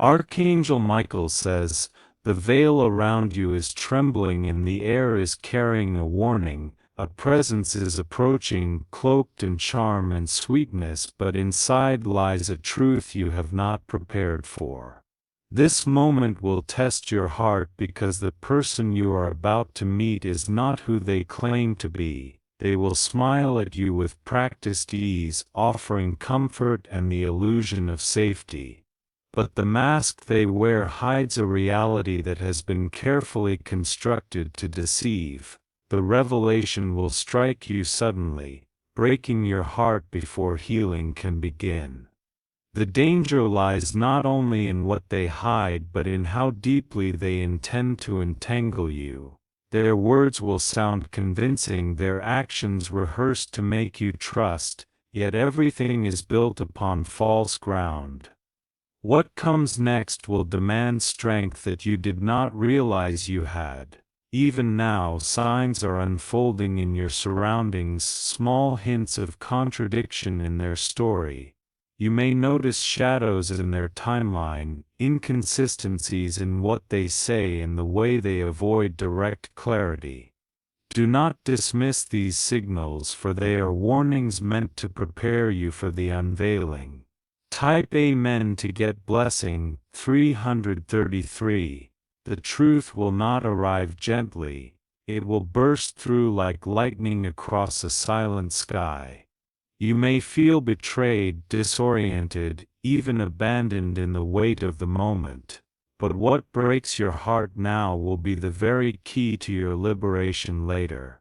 Archangel Michael says, "The veil around you is trembling and the air is carrying a warning. A presence is approaching, cloaked in charm and sweetness, but inside lies a truth you have not prepared for. This moment will test your heart because the person you are about to meet is not who they claim to be. They will smile at you with practiced ease, offering comfort and the illusion of safety. But the mask they wear hides a reality that has been carefully constructed to deceive. The revelation will strike you suddenly, breaking your heart before healing can begin. The danger lies not only in what they hide but in how deeply they intend to entangle you. Their words will sound convincing, their actions rehearsed to make you trust, yet everything is built upon false ground. What comes next will demand strength that you did not realize you had. Even now, signs are unfolding in your surroundings, small hints of contradiction in their story. You may notice shadows in their timeline, inconsistencies in what they say and the way they avoid direct clarity. Do not dismiss these signals, for they are warnings meant to prepare you for the unveiling. Type Amen to get blessing. 333. The truth will not arrive gently, it will burst through like lightning across a silent sky. You may feel betrayed, disoriented, even abandoned in the weight of the moment. But what breaks your heart now will be the very key to your liberation later.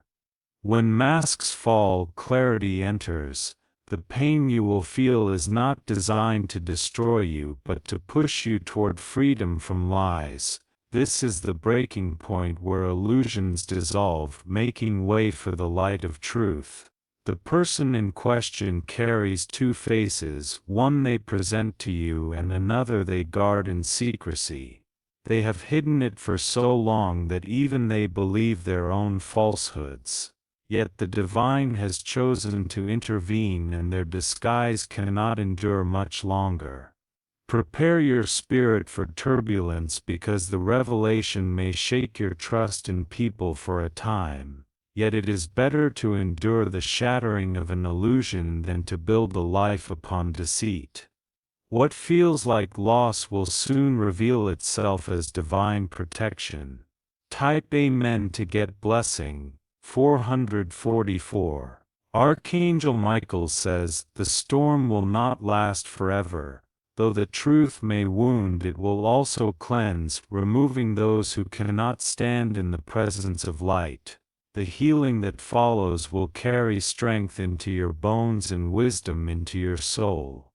When masks fall, clarity enters. The pain you will feel is not designed to destroy you but to push you toward freedom from lies. This is the breaking point where illusions dissolve, making way for the light of truth. The person in question carries two faces, one they present to you and another they guard in secrecy. They have hidden it for so long that even they believe their own falsehoods. Yet the divine has chosen to intervene and their disguise cannot endure much longer. Prepare your spirit for turbulence because the revelation may shake your trust in people for a time. Yet it is better to endure the shattering of an illusion than to build a life upon deceit. What feels like loss will soon reveal itself as divine protection. Type Amen to get blessing. 444. Archangel Michael says, "The storm will not last forever. Though the truth may wound, it will also cleanse, removing those who cannot stand in the presence of light. The healing that follows will carry strength into your bones and wisdom into your soul."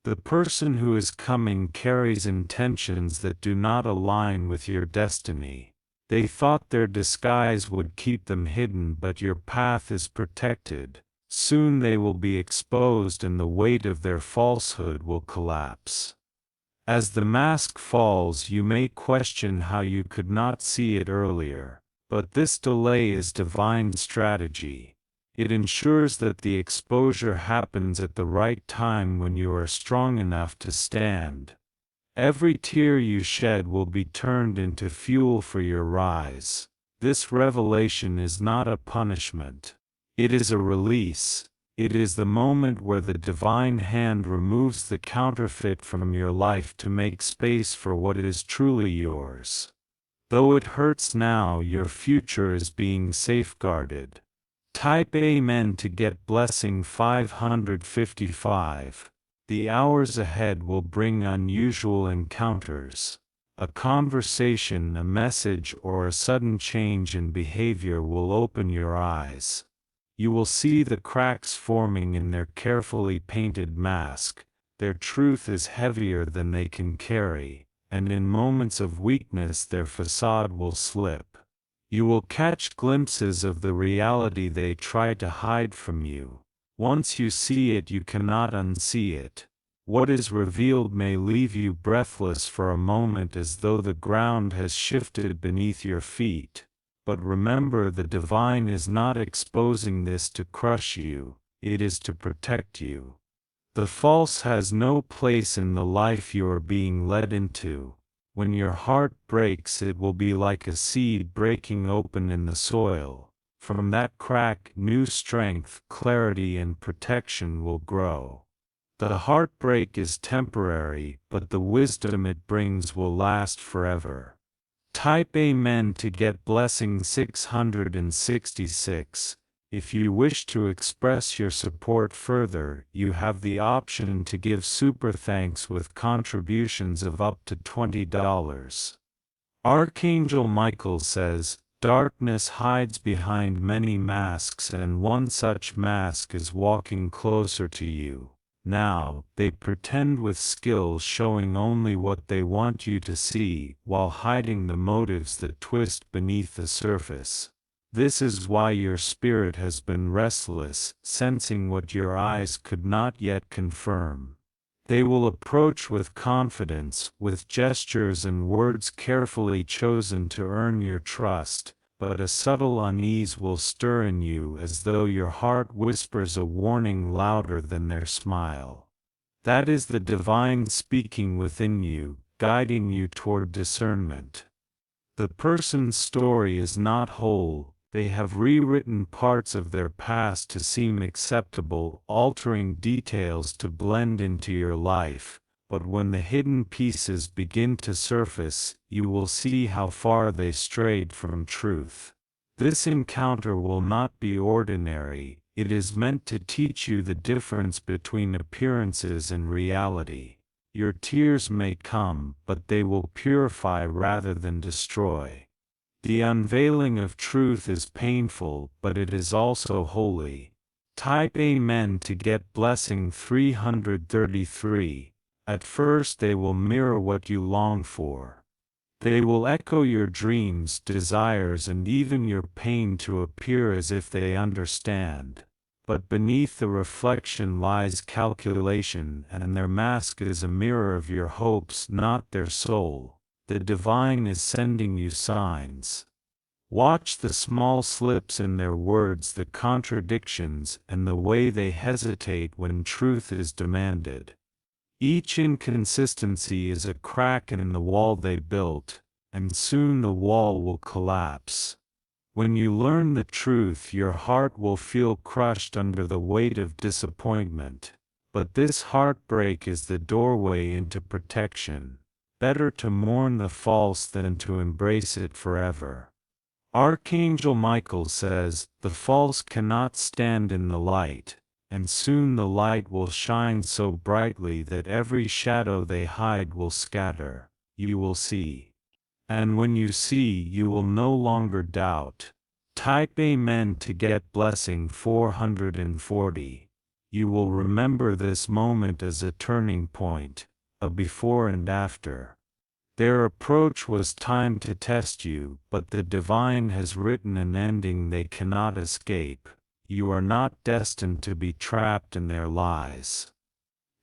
The person who is coming carries intentions that do not align with your destiny. They thought their disguise would keep them hidden, but your path is protected. Soon they will be exposed and the weight of their falsehood will collapse. As the mask falls, you may question how you could not see it earlier, but this delay is divine strategy. It ensures that the exposure happens at the right time when you are strong enough to stand. Every tear you shed will be turned into fuel for your rise. This revelation is not a punishment. It is a release. It is the moment where the divine hand removes the counterfeit from your life to make space for what is truly yours. Though it hurts now, your future is being safeguarded. Type Amen to get blessing. 555. The hours ahead will bring unusual encounters. A conversation, a message, or a sudden change in behavior will open your eyes. You will see the cracks forming in their carefully painted mask. Their truth is heavier than they can carry, and in moments of weakness their facade will slip. You will catch glimpses of the reality they try to hide from you. Once you see it, you cannot unsee it. What is revealed may leave you breathless for a moment, as though the ground has shifted beneath your feet. But remember, the divine is not exposing this to crush you, it is to protect you. The false has no place in the life you are being led into. When your heart breaks, it will be like a seed breaking open in the soil. From that crack, new strength, clarity, and protection will grow. The heartbreak is temporary, but the wisdom it brings will last forever. Type Amen to get blessing 666. If you wish to express your support further, you have the option to give super thanks with contributions of up to $20. Archangel Michael says, "Darkness hides behind many masks, and one such mask is walking closer to you. Now, they pretend with skill, showing only what they want you to see, while hiding the motives that twist beneath the surface. This is why your spirit has been restless, sensing what your eyes could not yet confirm. They will approach with confidence, with gestures and words carefully chosen to earn your trust, but a subtle unease will stir in you, as though your heart whispers a warning louder than their smile. That is the divine speaking within you, guiding you toward discernment. The person's story is not whole. They have rewritten parts of their past to seem acceptable, altering details to blend into your life, but when the hidden pieces begin to surface, you will see how far they strayed from truth. This encounter will not be ordinary. It is meant to teach you the difference between appearances and reality. Your tears may come, but they will purify rather than destroy. The unveiling of truth is painful, but it is also holy. Type Amen to get blessing 333. At first they will mirror what you long for. They will echo your dreams, desires, and even your pain to appear as if they understand. But beneath the reflection lies calculation, and their mask is a mirror of your hopes, not their soul. The divine is sending you signs. Watch the small slips in their words, the contradictions, and the way they hesitate when truth is demanded. Each inconsistency is a crack in the wall they built, and soon the wall will collapse. When you learn the truth, your heart will feel crushed under the weight of disappointment. But this heartbreak is the doorway into protection. Better to mourn the false than to embrace it forever. Archangel Michael says, "The false cannot stand in the light, and soon the light will shine so brightly that every shadow they hide will scatter. You will see. And when you see, you will no longer doubt." Type Amen to get blessing 440. You will remember this moment as a turning point, a before and after. Their approach was timed to test you, but the divine has written an ending they cannot escape. You are not destined to be trapped in their lies.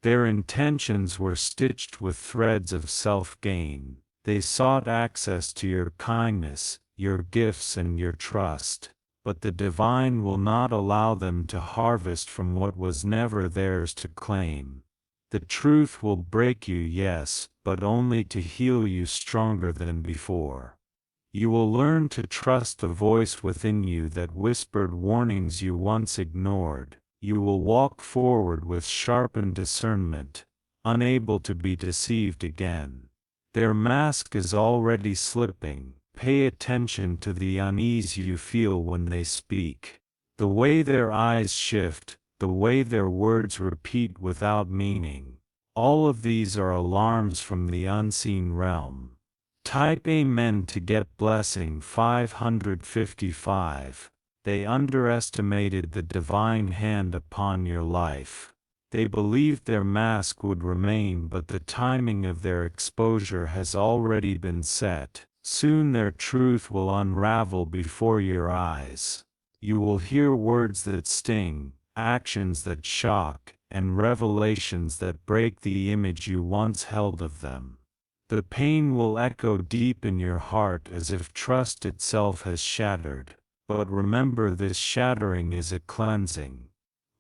Their intentions were stitched with threads of self-gain. They sought access to your kindness, your gifts, and your trust, but the divine will not allow them to harvest from what was never theirs to claim. The truth will break you, yes, but only to heal you stronger than before. You will learn to trust the voice within you that whispered warnings you once ignored. You will walk forward with sharpened discernment, unable to be deceived again. Their mask is already slipping. Pay attention to the unease you feel when they speak. The way their eyes shift, the way their words repeat without meaning. All of these are alarms from the unseen realm. Type Amen to get blessing 555. They underestimated the divine hand upon your life. They believed their mask would remain, but the timing of their exposure has already been set. Soon their truth will unravel before your eyes. You will hear words that sting, actions that shock, and revelations that break the image you once held of them. The pain will echo deep in your heart as if trust itself has shattered. But remember, this shattering is a cleansing.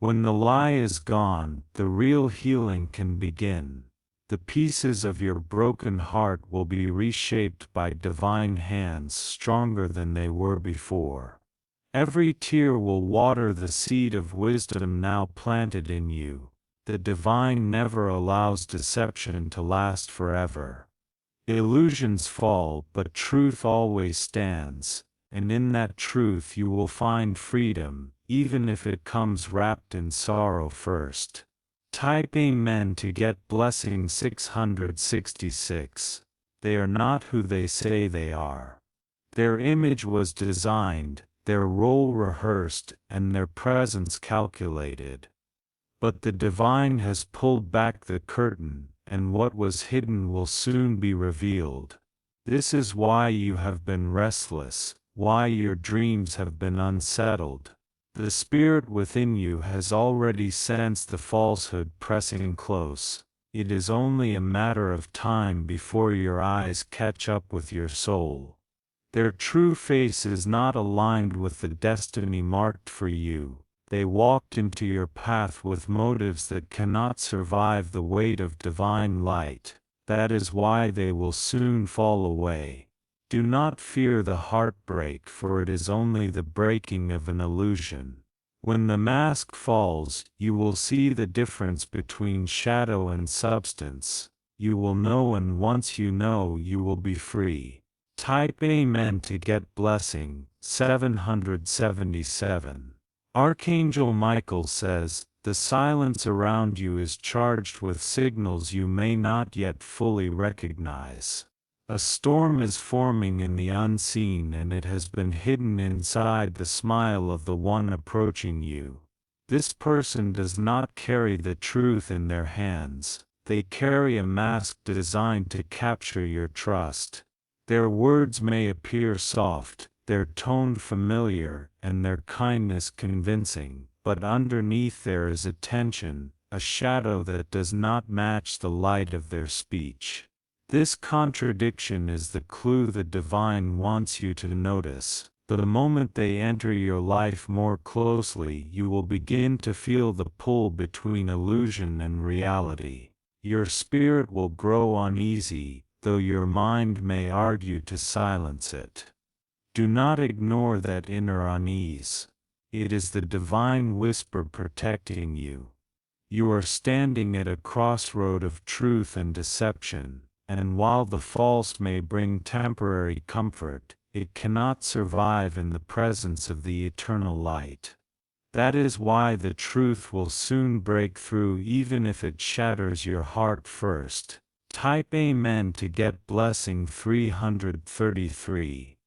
When the lie is gone, the real healing can begin. The pieces of your broken heart will be reshaped by divine hands stronger than they were before. Every tear will water the seed of wisdom now planted in you. The divine never allows deception to last forever. Illusions fall, but truth always stands, and in that truth you will find freedom, even if it comes wrapped in sorrow first. Type Amen to get blessing 666. They are not who they say they are. Their image was designed, their role rehearsed, and their presence calculated. But the divine has pulled back the curtain, and what was hidden will soon be revealed. This is why you have been restless, why your dreams have been unsettled. The spirit within you has already sensed the falsehood pressing close. It is only a matter of time before your eyes catch up with your soul. Their true face is not aligned with the destiny marked for you. They walked into your path with motives that cannot survive the weight of divine light. That is why they will soon fall away. Do not fear the heartbreak, for it is only the breaking of an illusion. When the mask falls, you will see the difference between shadow and substance. You will know, and once you know, you will be free. Type Amen to get blessing 777. Archangel Michael says, the silence around you is charged with signals you may not yet fully recognize. A storm is forming in the unseen, and it has been hidden inside the smile of the one approaching you. This person does not carry the truth in their hands. They carry a mask designed to capture your trust. Their words may appear soft, their tone familiar, and their kindness convincing, but underneath there is a tension, a shadow that does not match the light of their speech. This contradiction is the clue the divine wants you to notice. The moment they enter your life more closely, you will begin to feel the pull between illusion and reality. Your spirit will grow uneasy, though your mind may argue to silence it. Do not ignore that inner unease. It is the divine whisper protecting you. You are standing at a crossroad of truth and deception, and while the false may bring temporary comfort, it cannot survive in the presence of the eternal light. That is why the truth will soon break through, even if it shatters your heart first. Type Amen to get blessing 333.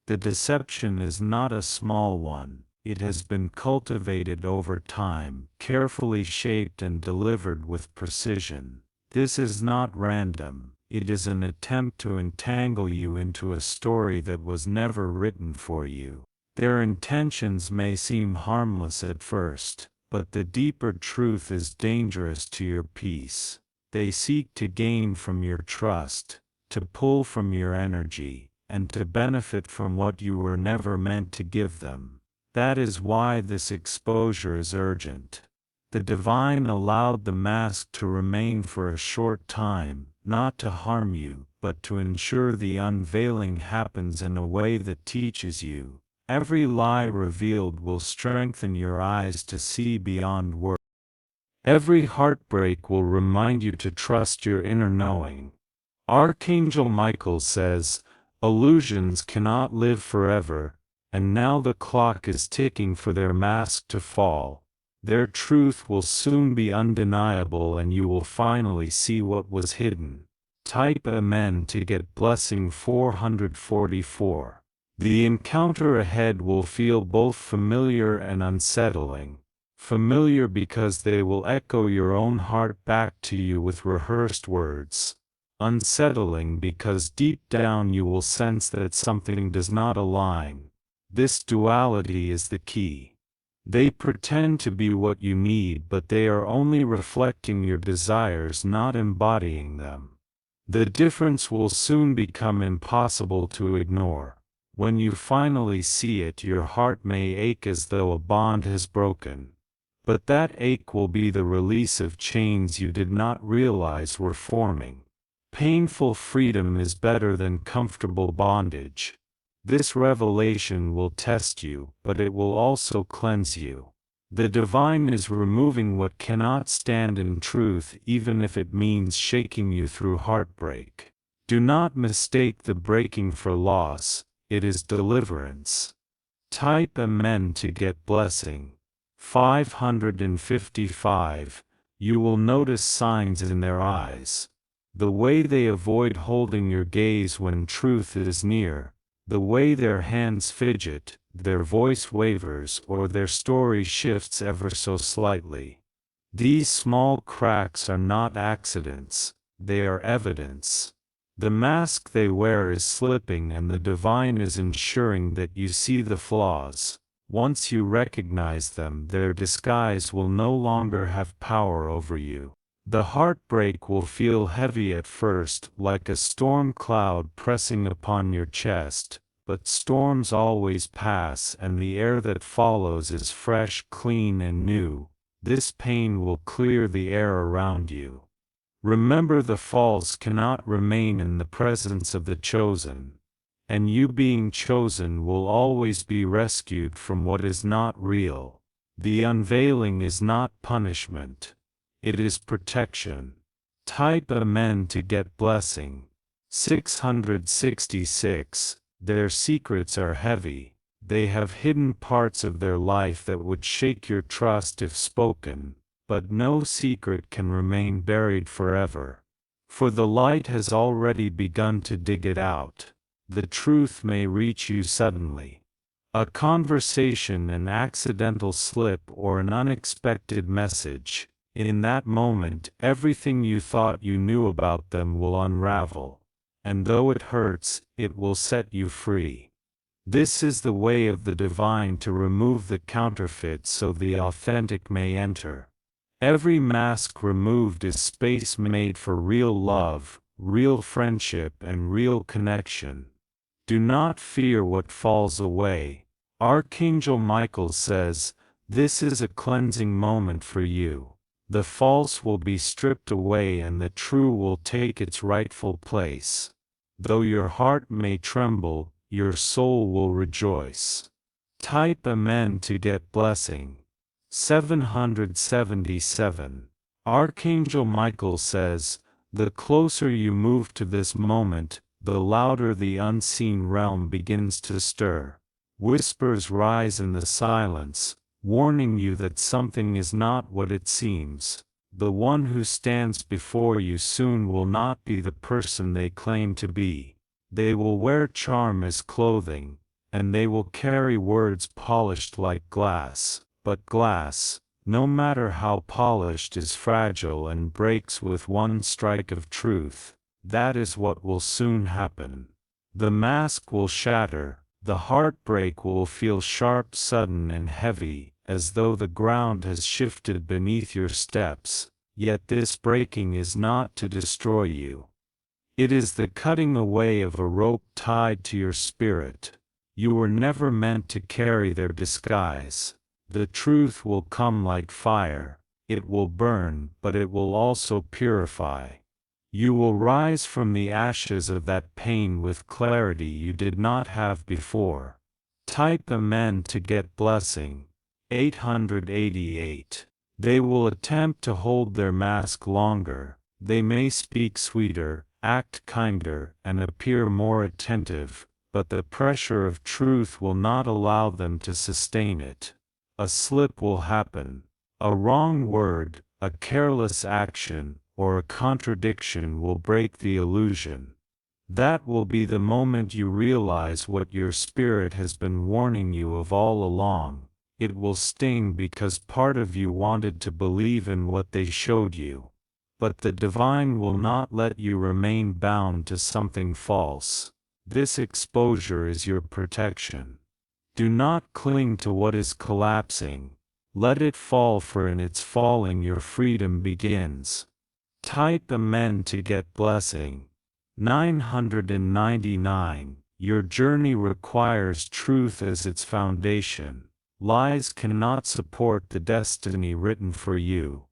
The deception is not a small one. It has been cultivated over time, carefully shaped and delivered with precision. This is not random. It is an attempt to entangle you into a story that was never written for you. Their intentions may seem harmless at first, but the deeper truth is dangerous to your peace. They seek to gain from your trust, to pull from your energy, and to benefit from what you were never meant to give them. That is why this exposure is urgent. The divine allowed the mask to remain for a short time, not to harm you, but to ensure the unveiling happens in a way that teaches you. Every lie revealed will strengthen your eyes to see beyond words. Every heartbreak will remind you to trust your inner knowing. Archangel Michael says, illusions cannot live forever, and now the clock is ticking for their mask to fall. Their truth will soon be undeniable, and you will finally see what was hidden. Type Amen to get blessing 444. The encounter ahead will feel both familiar and unsettling. Familiar because they will echo your own heart back to you with rehearsed words. Unsettling because deep down you will sense that something does not align. This duality is the key. They pretend to be what you need, but they are only reflecting your desires, not embodying them. The difference will soon become impossible to ignore. When you finally see it, your heart may ache as though a bond has broken. But that ache will be the release of chains you did not realize were forming. Painful freedom is better than comfortable bondage. This revelation will test you, but it will also cleanse you. The divine is removing what cannot stand in truth, even if it means shaking you through heartbreak. Do not mistake the breaking for loss, it is deliverance. Type Amen to get blessing. 555. You will notice signs in their eyes. The way they avoid holding your gaze when truth is near, the way their hands fidget, their voice wavers, or their story shifts ever so slightly. These small cracks are not accidents, they are evidence. The mask they wear is slipping, and the divine is ensuring that you see the flaws. Once you recognize them, their disguise will no longer have power over you. The heartbreak will feel heavy at first, like a storm cloud pressing upon your chest, but storms always pass, and the air that follows is fresh, clean, and new. This pain will clear the air around you. Remember, the false cannot remain in the presence of the chosen. And you, being chosen, will always be rescued from what is not real. The unveiling is not punishment. It is protection. Type Amen to get blessing. 666. Their secrets are heavy. They have hidden parts of their life that would shake your trust if spoken, but no secret can remain buried forever. For the light has already begun to dig it out. The truth may reach you suddenly. A conversation, an accidental slip, or an unexpected message. In that moment, everything you thought you knew about them will unravel. And though it hurts, it will set you free. This is the way of the divine, to remove the counterfeit so the authentic may enter. Every mask removed is space made for real love, real friendship, and real connection. Do not fear what falls away. Archangel Michael says, this is a cleansing moment for you. The false will be stripped away and the true will take its rightful place. Though your heart may tremble, your soul will rejoice. Type Amen to get blessing. 777. Archangel Michael says, the closer you move to this moment, the louder the unseen realm begins to stir. Whispers rise in the silence, warning you that something is not what it seems. The one who stands before you soon will not be the person they claim to be. They will wear charm as clothing, and they will carry words polished like glass. But glass, no matter how polished, is fragile and breaks with one strike of truth. That is what will soon happen. The mask will shatter, the heartbreak will feel sharp, sudden, and heavy, as though the ground has shifted beneath your steps, yet this breaking is not to destroy you. It is the cutting away of a rope tied to your spirit. You were never meant to carry their disguise. The truth will come like fire. It will burn, but it will also purify. You will rise from the ashes of that pain with clarity you did not have before. Type Amen to get blessing. 888. They will attempt to hold their mask longer. They may speak sweeter, act kinder, and appear more attentive, but the pressure of truth will not allow them to sustain it. A slip will happen. A wrong word, a careless action, or a contradiction will break the illusion. That will be the moment you realize what your spirit has been warning you of all along. It will sting because part of you wanted to believe in what they showed you. But the divine will not let you remain bound to something false. This exposure is your protection. Do not cling to what is collapsing. Let it fall, for in its falling your freedom begins. Type Amen to get blessing. 999. Your journey requires truth as its foundation. Lies cannot support the destiny written for you.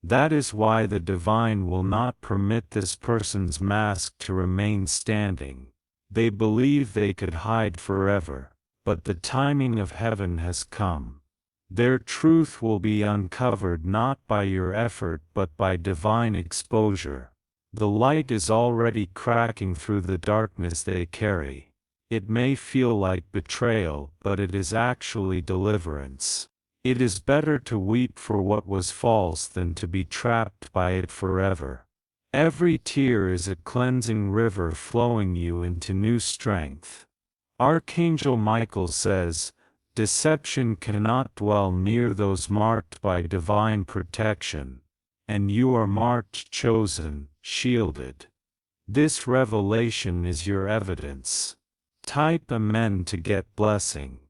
That is why the divine will not permit this person's mask to remain standing. They believe they could hide forever, but the timing of heaven has come. Their truth will be uncovered not by your effort but by divine exposure. The light is already cracking through the darkness they carry. It may feel like betrayal, but it is actually deliverance. It is better to weep for what was false than to be trapped by it forever. Every tear is a cleansing river flowing you into new strength. Archangel Michael says, "Deception cannot dwell near those marked by divine protection, and you are marked, chosen, shielded." This revelation is your evidence. Type Amen to get blessing.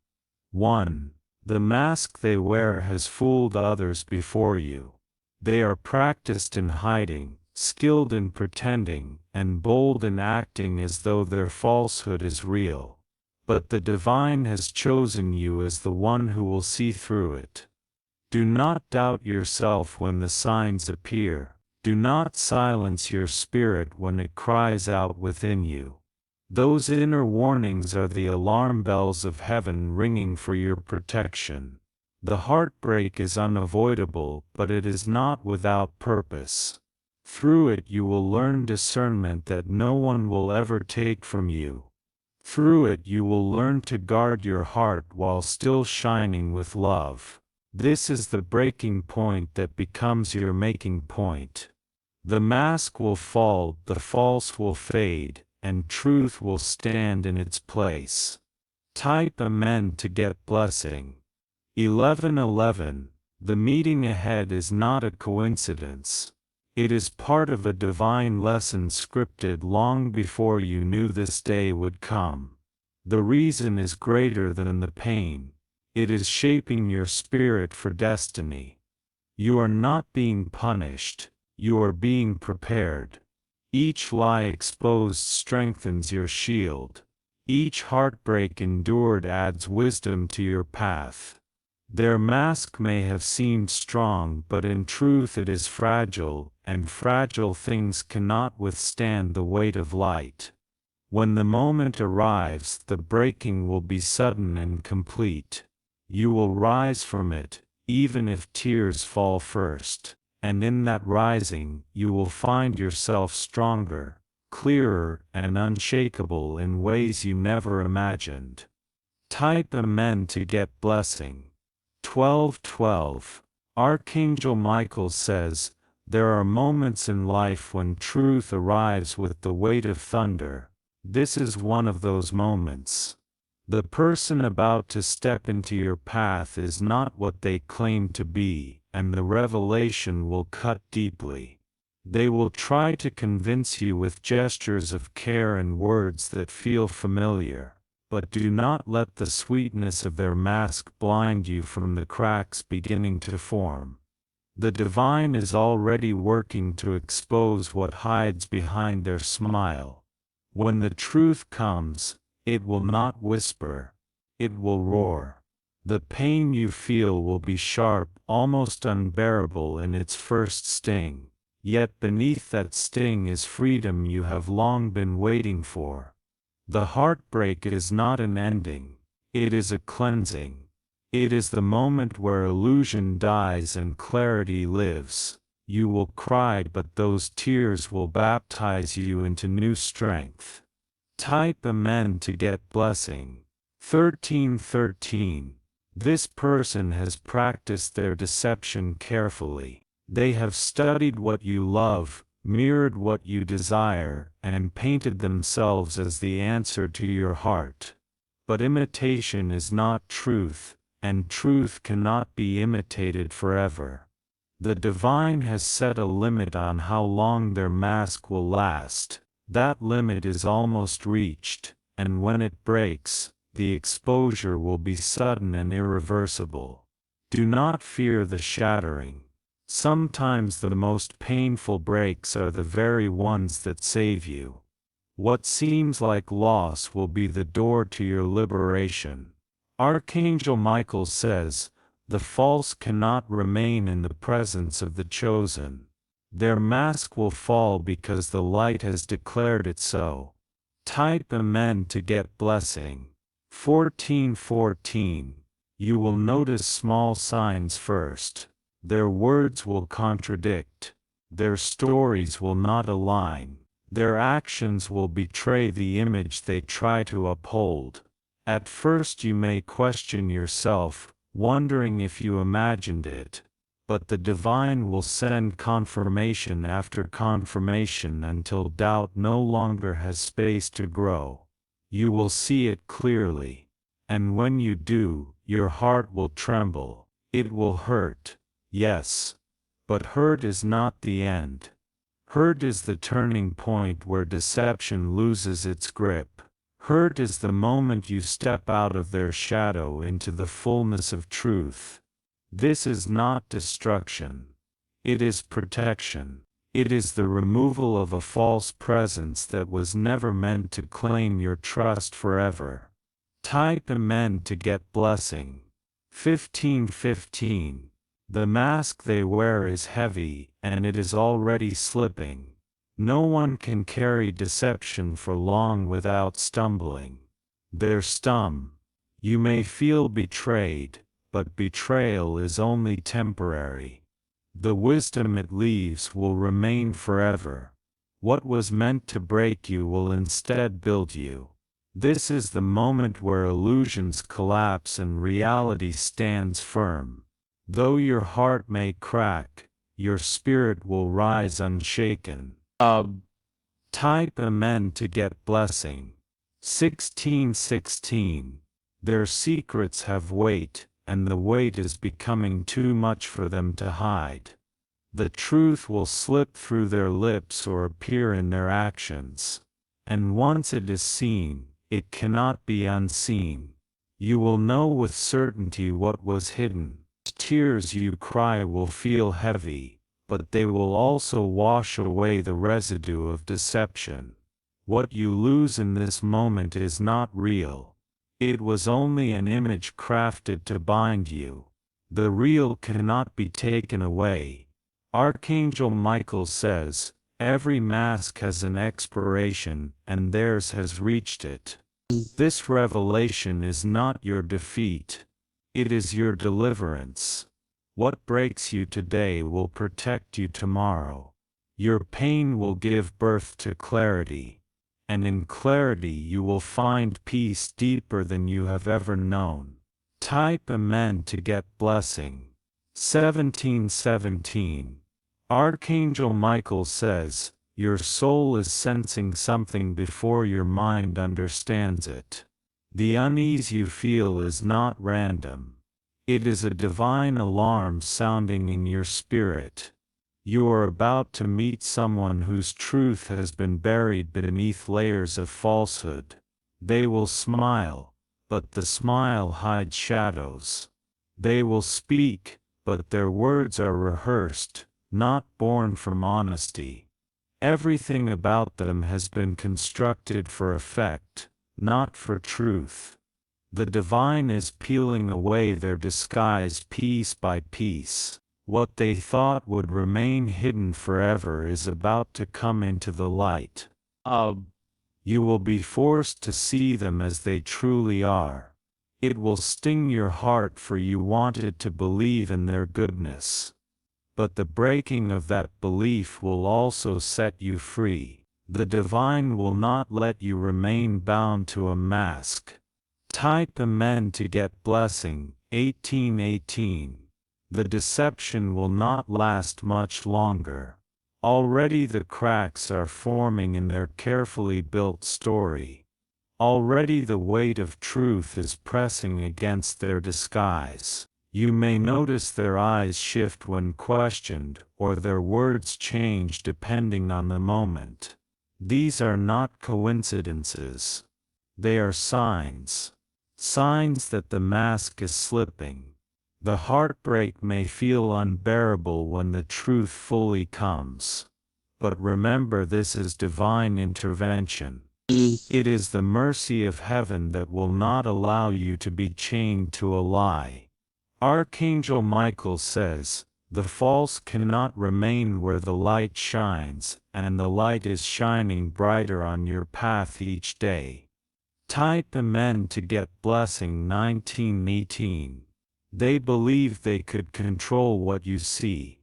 1. The mask they wear has fooled others before you. They are practiced in hiding, skilled in pretending, and bold in acting as though their falsehood is real. But the divine has chosen you as the one who will see through it. Do not doubt yourself when the signs appear. Do not silence your spirit when it cries out within you. Those inner warnings are the alarm bells of heaven ringing for your protection. The heartbreak is unavoidable, but it is not without purpose. Through it you will learn discernment that no one will ever take from you. Through it you will learn to guard your heart while still shining with love. This is the breaking point that becomes your making point. The mask will fall, the false will fade, and truth will stand in its place. Type Amen to get blessing. 11:11. The meeting ahead is not a coincidence. It is part of a divine lesson scripted long before you knew this day would come. The reason is greater than the pain. It is shaping your spirit for destiny. You are not being punished, you are being prepared. Each lie exposed strengthens your shield. Each heartbreak endured adds wisdom to your path. Their mask may have seemed strong, but in truth it is fragile, and fragile things cannot withstand the weight of light. When the moment arrives, the breaking will be sudden and complete. You will rise from it, even if tears fall first. And in that rising, you will find yourself stronger, clearer, and unshakable in ways you never imagined. Type Amen to get blessing. 12:12. Archangel Michael says, there are moments in life when truth arrives with the weight of thunder. This is one of those moments. The person about to step into your path is not what they claim to be, and the revelation will cut deeply. They will try to convince you with gestures of care and words that feel familiar, but do not let the sweetness of their mask blind you from the cracks beginning to form. The divine is already working to expose what hides behind their smile. When the truth comes, it will not whisper, it will roar. The pain you feel will be sharp, almost unbearable in its first sting, yet beneath that sting is freedom you have long been waiting for. The heartbreak is not an ending, it is a cleansing. It is the moment where illusion dies and clarity lives. You will cry, but those tears will baptize you into new strength. Type Amen to get blessing. 13:13. This person has practiced their deception carefully. They have studied what you love, mirrored what you desire, and painted themselves as the answer to your heart. But imitation is not truth, and truth cannot be imitated forever. The divine has set a limit on how long their mask will last. That limit is almost reached, and when it breaks, the exposure will be sudden and irreversible. Do not fear the shattering. Sometimes the most painful breaks are the very ones that save you. What seems like loss will be the door to your liberation. Archangel Michael says, the false cannot remain in the presence of the chosen. Their mask will fall because the light has declared it so. Type Amen to get blessing. 14:14. You will notice small signs first. Their words will contradict. Their stories will not align. Their actions will betray the image they try to uphold. At first you may question yourself, wondering if you imagined it, but the divine will send confirmation after confirmation until doubt no longer has space to grow. You will see it clearly. And when you do, your heart will tremble. It will hurt, yes. But hurt is not the end. Hurt is the turning point where deception loses its grip. Hurt is the moment you step out of their shadow into the fullness of truth. This is not destruction. It is protection. It is the removal of a false presence that was never meant to claim your trust forever. Type Amen to get blessing. 15:15. The mask they wear is heavy, and it is already slipping. No one can carry deception for long without stumbling. Their stum. You may feel betrayed, but betrayal is only temporary. The wisdom it leaves will remain forever. What was meant to break you will instead build you. This is the moment where illusions collapse and reality stands firm. Though your heart may crack, your spirit will rise unshaken. Type Amen to get blessing. 16:16. Their secrets have weight, and the weight is becoming too much for them to hide. The truth will slip through their lips or appear in their actions. And once it is seen, it cannot be unseen. You will know with certainty what was hidden. Tears you cry will feel heavy, but they will also wash away the residue of deception. What you lose in this moment is not real. It was only an image crafted to bind you. The real cannot be taken away. Archangel Michael says, every mask has an expiration, and theirs has reached it. This revelation is not your defeat. It is your deliverance. What breaks you today will protect you tomorrow. Your pain will give birth to clarity. And in clarity you will find peace deeper than you have ever known. Type Amen to get blessing. 17:17. Archangel Michael says, your soul is sensing something before your mind understands it. The unease you feel is not random. It is a divine alarm sounding in your spirit. You are about to meet someone whose truth has been buried beneath layers of falsehood. They will smile, but the smile hides shadows. They will speak, but their words are rehearsed, not born from honesty. Everything about them has been constructed for effect, not for truth. The divine is peeling away their disguise piece by piece. What they thought would remain hidden forever is about to come into the light. You will be forced to see them as they truly are. It will sting your heart, for you wanted to believe in their goodness. But the breaking of that belief will also set you free. The divine will not let you remain bound to a mask. Type Amen to get blessing. 18:18. The deception will not last much longer. Already the cracks are forming in their carefully built story. Already the weight of truth is pressing against their disguise. You may notice their eyes shift when questioned, or their words change depending on the moment. These are not coincidences. They are signs. Signs that the mask is slipping. The heartbreak may feel unbearable when the truth fully comes. But remember, this is divine intervention. It is the mercy of heaven that will not allow you to be chained to a lie. Archangel Michael says, "The false cannot remain where the light shines, and the light is shining brighter on your path each day." Type Amen to get blessing 1918. They believe they could control what you see.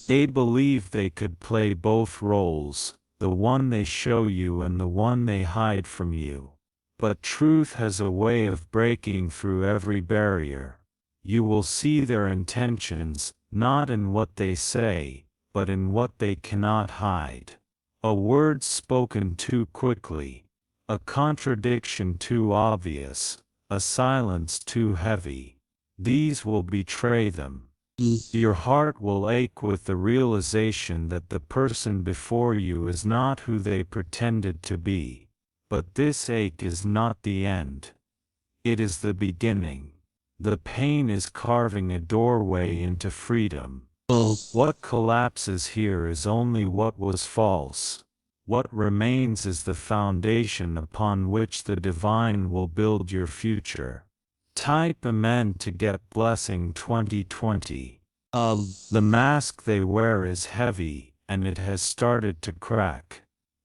They believe they could play both roles, the one they show you and the one they hide from you. But truth has a way of breaking through every barrier. You will see their intentions, not in what they say, but in what they cannot hide. A word spoken too quickly, a contradiction too obvious, a silence too heavy. These will betray them. Your heart will ache with the realization that the person before you is not who they pretended to be. But this ache is not the end. It is the beginning. The pain is carving a doorway into freedom. What collapses here is only what was false. What remains is the foundation upon which the divine will build your future. Type Amen to get blessing 2020. The mask they wear is heavy, and it has started to crack.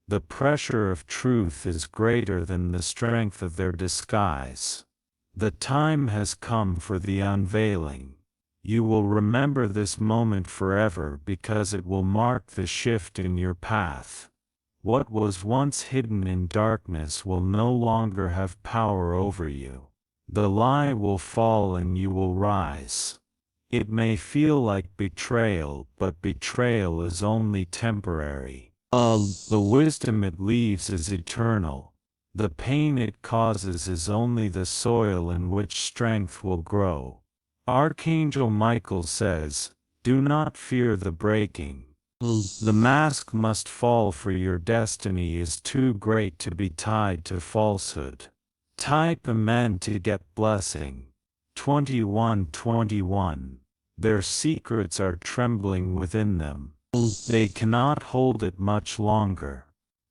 The pressure of truth is greater than the strength of their disguise. The time has come for the unveiling. You will remember this moment forever because it will mark the shift in your path. What was once hidden in darkness will no longer have power over you. The lie will fall and you will rise. It may feel like betrayal, but betrayal is only temporary. The wisdom it leaves is eternal. The pain it causes is only the soil in which strength will grow. Archangel Michael says, "Do not fear the breaking. The mask must fall, for your destiny is too great to be tied to falsehood." Type Amen to get blessing. 2121. Their secrets are trembling within them. They cannot hold it much longer.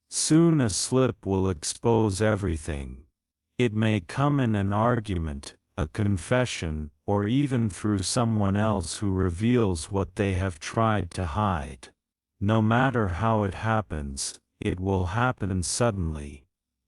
Soon a slip will expose everything. It may come in an argument, a confession, or even through someone else who reveals what they have tried to hide. No matter how it happens, it will happen suddenly.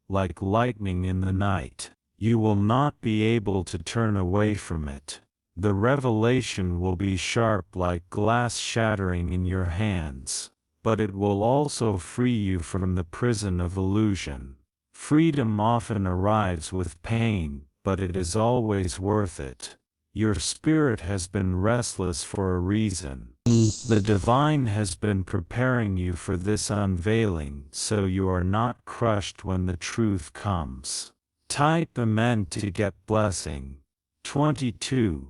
Like lightning in the night. You will not be able to turn away from it. The revelation will be sharp like glass shattering in your hands. But it will also free you from the prison of illusion. Freedom often arrives with pain, but it is always worth it. Your spirit has been restless for a reason. The divine has been preparing you for this unveiling, so you are not crushed when the truth comes. Type Amen to get blessing. 22.